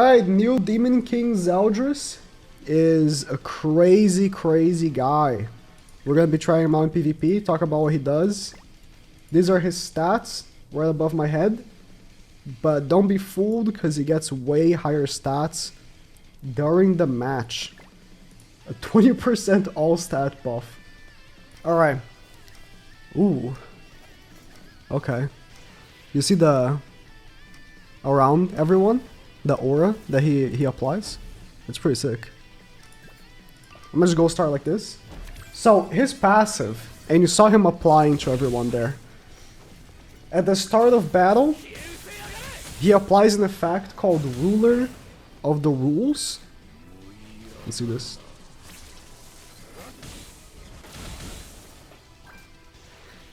Alright, new Demon King Zeldris is a crazy, crazy guy. We're gonna be trying him out in PvP, talk about what he does. These are his stats, right above my head. But don't be fooled, because he gets way higher stats during the match. A 20% all stat buff. Alright. Ooh. Okay. You see the... around everyone? The aura that he applies? It's pretty sick. I'm gonna just go start like this. So, his passive, and you saw him applying to everyone there. At the start of battle, he applies an effect called Ruler of the Rules. Let's see this.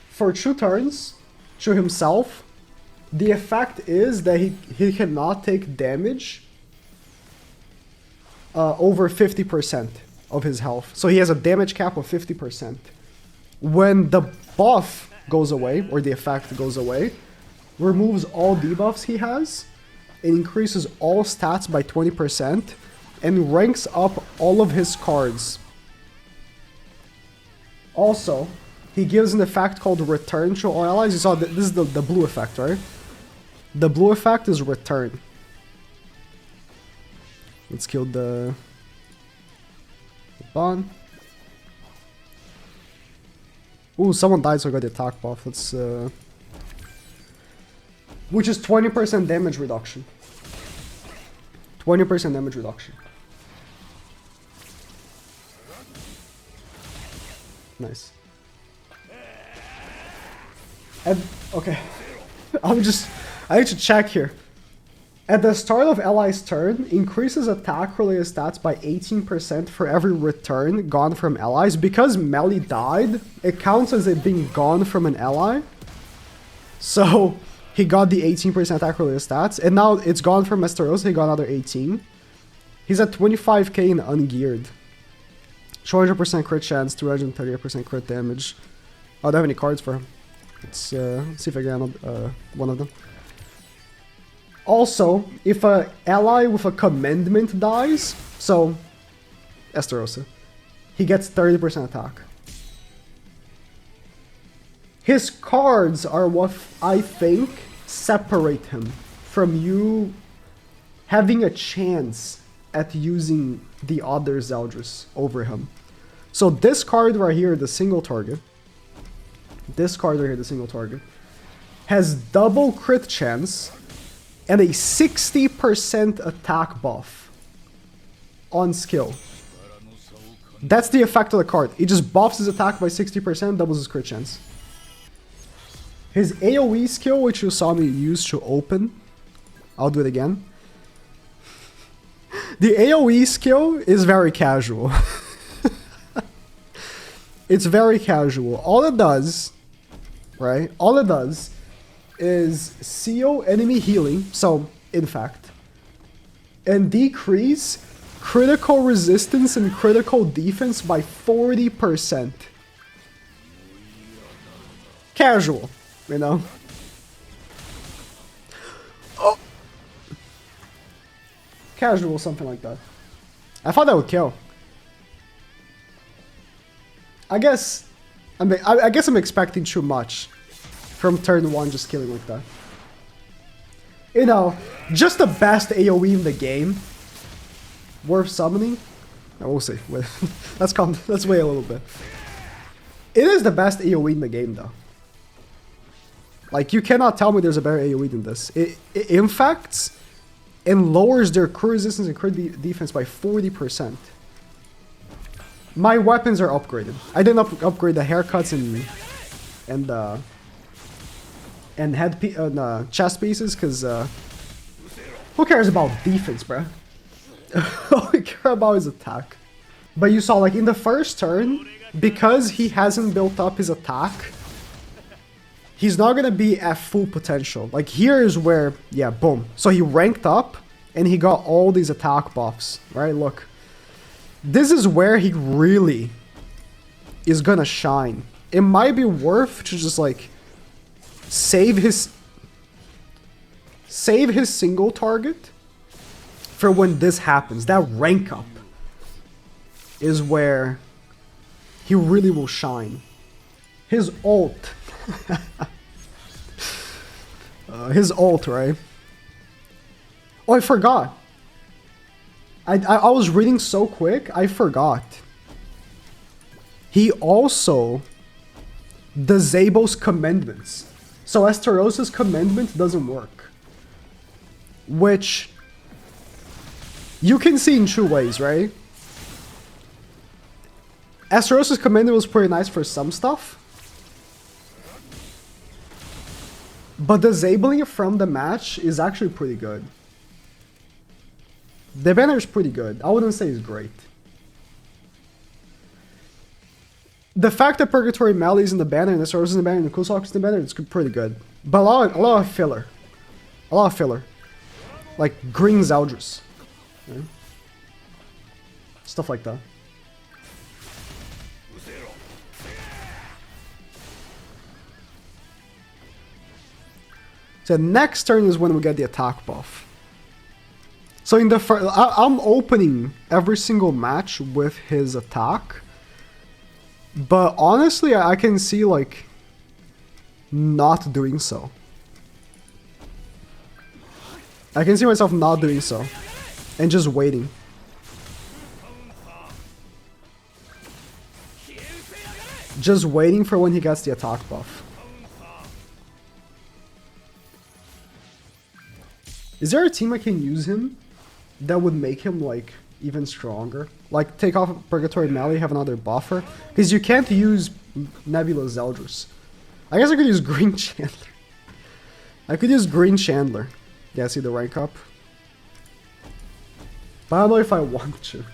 For 2 turns, to himself, the effect is that he cannot take damage over 50% of his health. So he has a damage cap of 50%. When the buff goes away, or the effect goes away, removes all debuffs he has, it increases all stats by 20%, and ranks up all of his cards. Also, he gives an effect called Return to all allies. You saw that this is the blue effect, right? The blue effect is Return. Let's kill the Bond. Ooh, someone died, so I got the attack buff. Let's which is 20% damage reduction. 20% damage reduction. Nice. And, okay. I need to check here. At the start of ally's turn, increases attack related stats by 18% for every return gone from allies. Because Melly died, it counts as it being gone from an ally. So, he got the 18% attack related stats, and now it's gone from Esteros, he got another 18. He's at 25k in ungeared. 200% crit chance, 238% crit damage. I don't have any cards for him. Let's see if I get one of them. Also, if an ally with a commandment dies, so Esterosa, he gets 30% attack. His cards are what I think separate him from you having a chance at using the other Zeldris over him. So this card right here, the single target, has double crit chance and a 60% attack buff on skill. That's the effect of the card. It just buffs his attack by 60%, doubles his crit chance. His AoE skill, which you saw me use to open, I'll do it again. The AoE skill is very casual. It's very casual. All it does, right? All it does is seal enemy healing, so in fact, and decrease critical resistance and critical defense by 40%. Casual, you know? Oh. Casual, something like that. I thought that would kill. I guess I'm expecting too much from turn 1 just killing like that. You know, just the best AoE in the game. Worth summoning? No, we'll see. Let's wait a little bit. It is the best AoE in the game though. Like, you cannot tell me there's a better AoE than this. It infects and lowers their crit resistance and crit defense by 40%. My weapons are upgraded. I didn't upgrade the haircuts and chest pieces, because who cares about defense, bruh? All we care about is attack. But you saw, like, in the first turn, because he hasn't built up his attack, he's not gonna be at full potential. Like, here is where, yeah, boom. So he ranked up, and he got all these attack buffs, right? Look. This is where he really is gonna shine. It might be worth to just, like, save his single target for when this happens. That rank up is where he really will shine. His ult. His ult, right? Oh, I forgot. I was reading so quick, I forgot. He also disables commandments. So Astaroth's commandment doesn't work. Which you can see in two ways, right? Astaroth's commandment was pretty nice for some stuff. But disabling it from the match is actually pretty good. The banner is pretty good. I wouldn't say it's great. The fact that Purgatory Melee is in the banner and Astaroth is in the banner and Kusok is in the banner, it's pretty good. But a lot of filler. A lot of filler. Like Green Zeldris. Right? Stuff like that. So next turn is when we get the attack buff. So in the first, I'm opening every single match with his attack. But honestly, I can see like not doing so. I can see myself not doing so. And just waiting. Just waiting for when he gets the attack buff. Is there a team I can use him that would make him like even stronger? Like take off Purgatory Melee, have another buffer? Because you can't use Nebula Zeldris. I guess I could use Green Chandler. I could use Green Chandler. Yeah, see the rank up? But I don't know if I want to.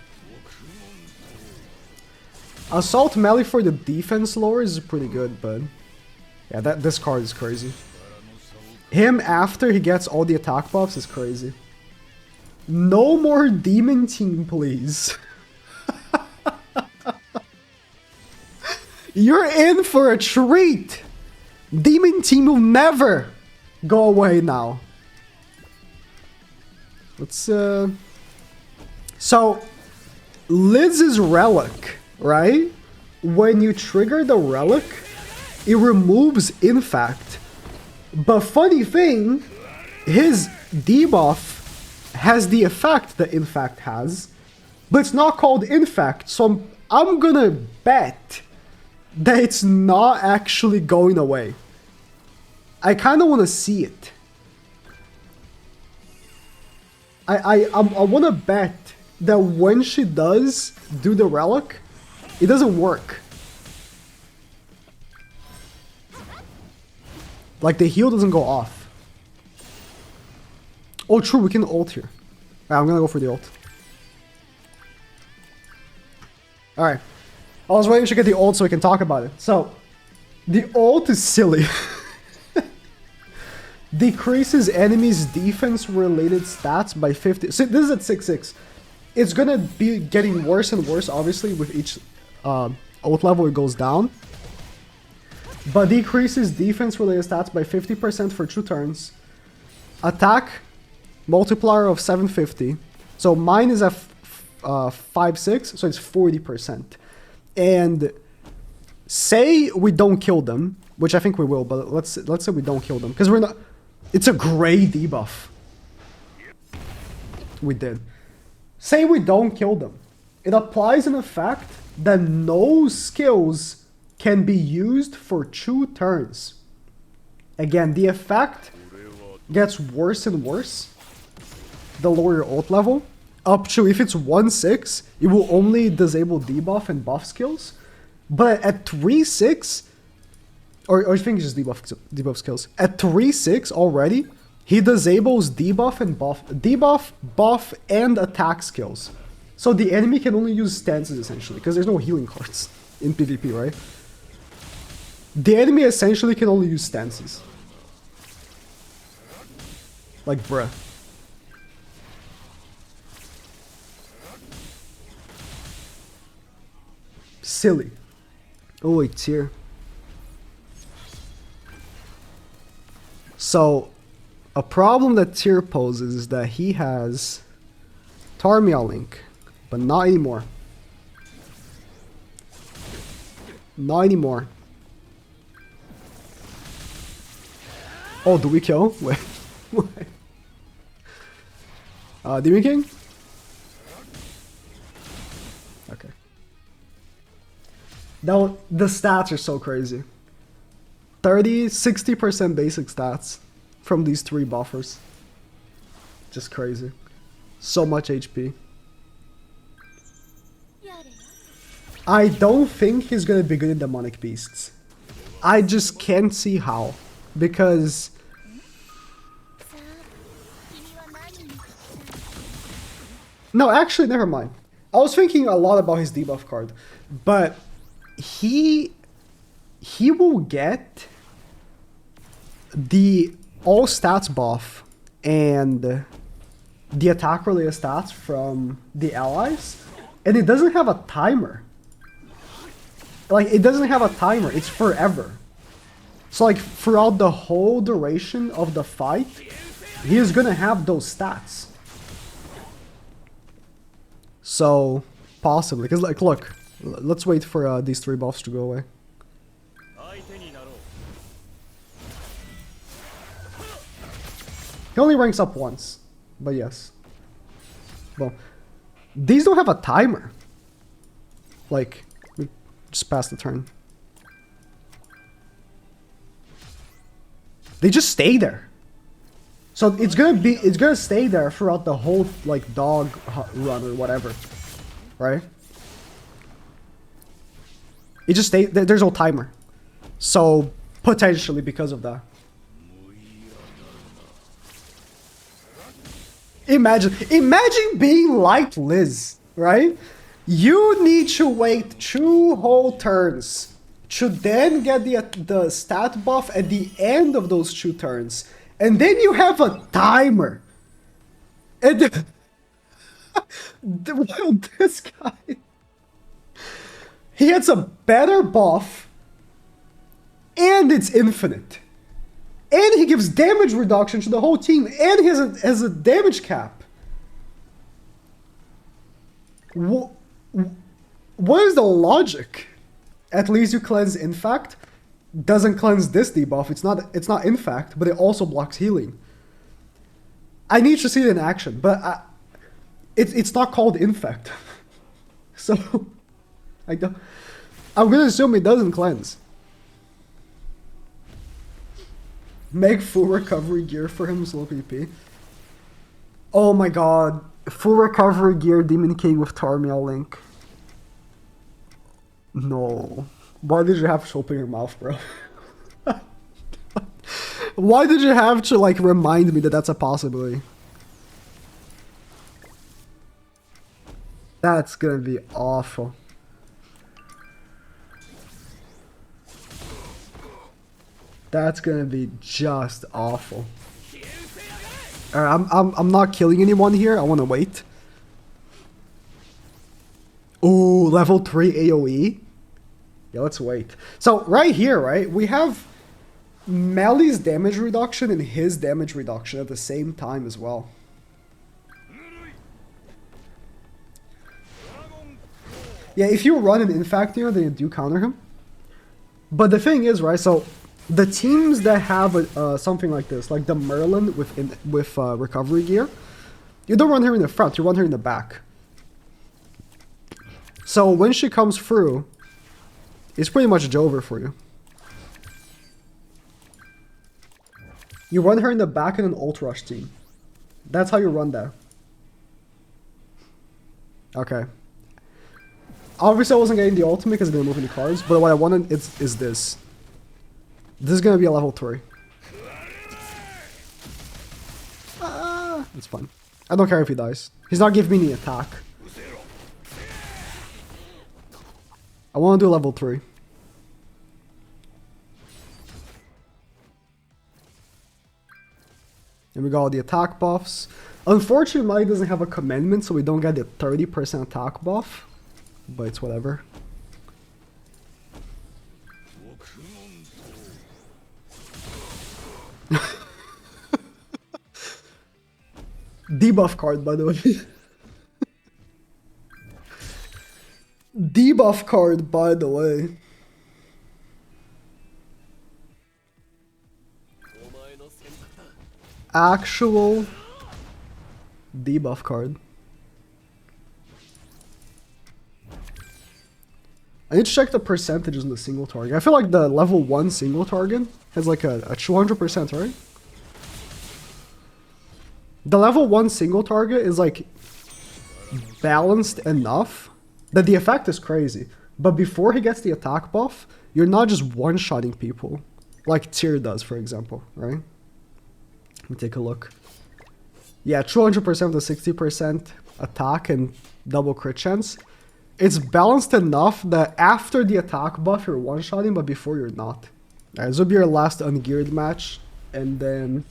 Assault Melee for the defense lower is pretty good, but yeah, this card is crazy. Him after he gets all the attack buffs is crazy. No more Demon Team, please. You're in for a treat. Demon Team will never go away now. Let's So Liz's relic, right? When you trigger the relic, it removes Infact. But funny thing, his debuff has the effect that Infact has, but it's not called Infact, so I'm gonna bet that it's not actually going away. I kinda wanna see it. I wanna bet that when she does do the relic, it doesn't work. Like, the heal doesn't go off. Oh, true, we can ult here. Alright, I'm gonna go for the ult. Alright. I was waiting to get the ult so we can talk about it. So, the ult is silly. Decreases enemies' defense-related stats by 50. So this is at 6-6. It's gonna be getting worse and worse, obviously, with each ult level it goes down. But decreases defense-related stats by 50% for 2 turns. Attack multiplier of 750. So mine is at 5-6, so it's 40%. And say we don't kill them, which I think we will, but let's say we don't kill them, because we're not. It's a gray debuff. We did. Say we don't kill them. It applies an effect that no skills can be used for 2 turns. Again, the effect gets worse and worse the lower your ult level. Up to, if it's 1-6, it will only disable debuff and buff skills. But at 3-6, or I think it's just debuff skills. At 3-6 already, he disables debuff and buff, and attack skills. So the enemy can only use stances essentially, because there's no healing cards in PvP, right? The enemy essentially can only use stances. Like, bruh. Silly. Oh, it's here. So, a problem that Tyr poses is that he has Tarmiel Link. But not anymore. Not anymore. Oh, do we kill? Wait. Demon King? Okay. Now, the stats are so crazy. 60% basic stats from these 3 buffers. Just crazy. So much HP. I don't think he's gonna be good in Demonic Beasts. I just can't see how. Because... No, actually, never mind. I was thinking a lot about his debuff card. But he will get the all stats buff and the attack related stats from the allies, and it doesn't have a timer. Like, it doesn't have a timer, it's forever. So like, throughout the whole duration of the fight, he is gonna have those stats. So, possibly, because like, look, let's wait for these 3 buffs to go away. He only ranks up once, but yes. Well, these don't have a timer. Like, we just pass the turn. They just stay there. So it's gonna stay there throughout the whole like dog run or whatever, right? It just stays. There's no timer, so potentially because of that. Imagine being like Liz, right? You need to wait 2 whole turns to then get the stat buff at the end of those 2 turns. And then you have a timer. And well, this guy, he has a better buff and it's infinite. And he gives damage reduction to the whole team, and he has a damage cap. What is the logic? At least you cleanse Infect. Doesn't cleanse this debuff. It's not Infect, but it also blocks healing. I need to see it in action, but it's not called Infect. So I'm gonna assume it doesn't cleanse. Make full recovery gear for him, slow PP. Oh my god. Full recovery gear, Demon King with Tarmiel Link. No. Why did you have to open your mouth, bro? Why did you have to, like, remind me that that's a possibility? That's gonna be awful. That's gonna be just awful. Alright, I'm not killing anyone here. I wanna wait. Ooh, level 3 AoE. Yeah, let's wait. So right here, right, we have Melly's damage reduction and his damage reduction at the same time as well. Yeah, if you run an Infect here, then you do counter him. But the thing is, right, so the teams that have something like this, like the Merlin with recovery gear, you don't run her in the front, you run her in the back. So when she comes through, it's pretty much Jover for you. You run her in the back in an ult rush team. That's how you run that. Okay. Obviously I wasn't getting the ultimate because I didn't move any cards, but what I wanted is this. This is gonna be a level 3. It's fine. I don't care if he dies. He's not giving me any attack. I want to do level 3. And we got all the attack buffs. Unfortunately, Mike doesn't have a commandment, so we don't get the 30% attack buff. But it's whatever. Debuff card, by the way. Debuff card, by the way. Actual debuff card. I need to check the percentages in the single target. I feel like the level 1 single target has like a 200%, right? The level 1 single target is like balanced enough that the effect is crazy. But before he gets the attack buff, you're not just one-shotting people. Like Tyr does, for example, right? Let me take a look. Yeah, 200% to 60% attack and double crit chance. It's balanced enough that after the attack buff, you're one-shotting, but before you're not. Alright, this will be our last ungeared match, and then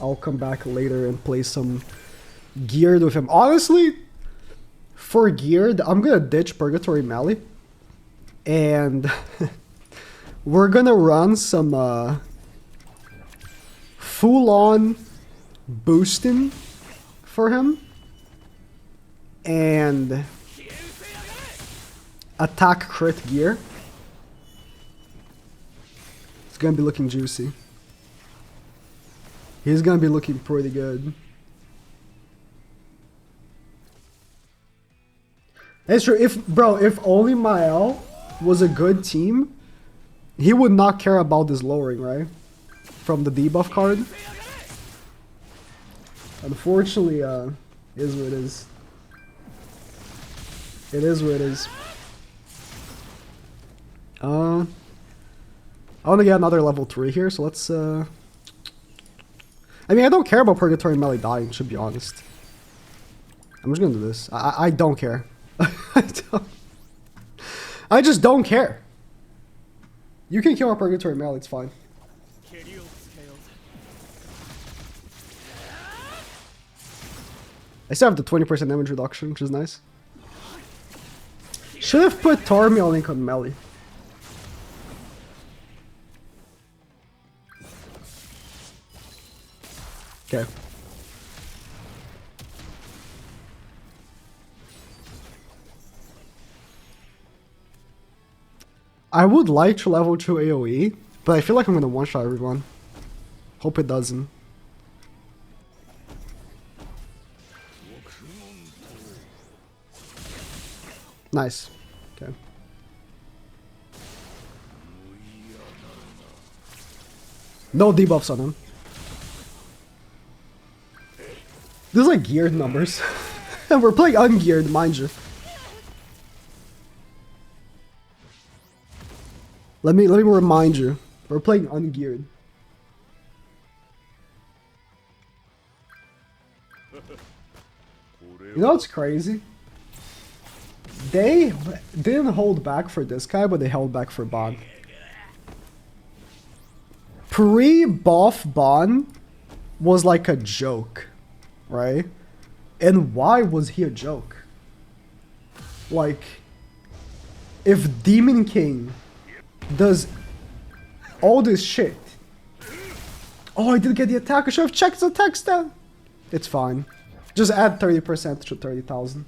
I'll come back later and play some geared with him. Honestly, for geared, I'm gonna ditch Purgatory Melee, and we're gonna run some full-on boosting for him, and attack crit gear. It's gonna be looking juicy. He's gonna be looking pretty good. It's true. If only Mael was a good team, he would not care about this lowering, right? From the debuff card. Unfortunately, it is what it is. It is what it is. I want to get another level 3 here, so let's I mean, I don't care about Purgatory Melee dying, to be honest. I'm just gonna do this. I don't care. I just don't care. You can kill our Purgatory Melee, it's fine. I still have the 20% damage reduction, which is nice. Should have put Tormio Link on Melee. Okay. I would like to level 2 AoE, but I feel like I'm gonna one-shot everyone. Hope it doesn't. Nice. Okay. No debuffs on him. These are like geared numbers. And we're playing ungeared, mind you. Let me remind you. We're playing ungeared. You know what's crazy? They didn't hold back for this guy, but they held back for Bon. Pre-buff Bon was like a joke, right? And why was he a joke? Like, if Demon King does all this shit... Oh, I didn't get the attack. I should have checked the attack stat. It's fine. Just add 30% to 30,000.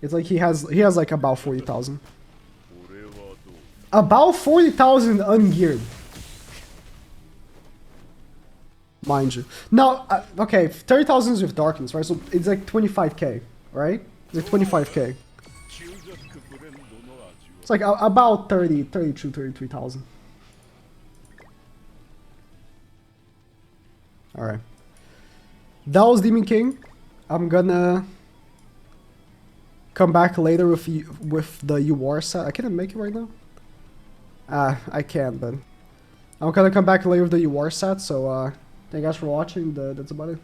It's like he has like about 40,000. About 40,000 ungeared. Mind you. Now, okay, 30,000 is with darkness, right? So it's like 25k, right? It's like 25k. It's like about 32, 33,000. Alright. That was Demon King. I'm gonna come back later with the UR set. I can't make it right now. I can, but I'm gonna come back later with the UR set. So thank you guys for watching. That's about it.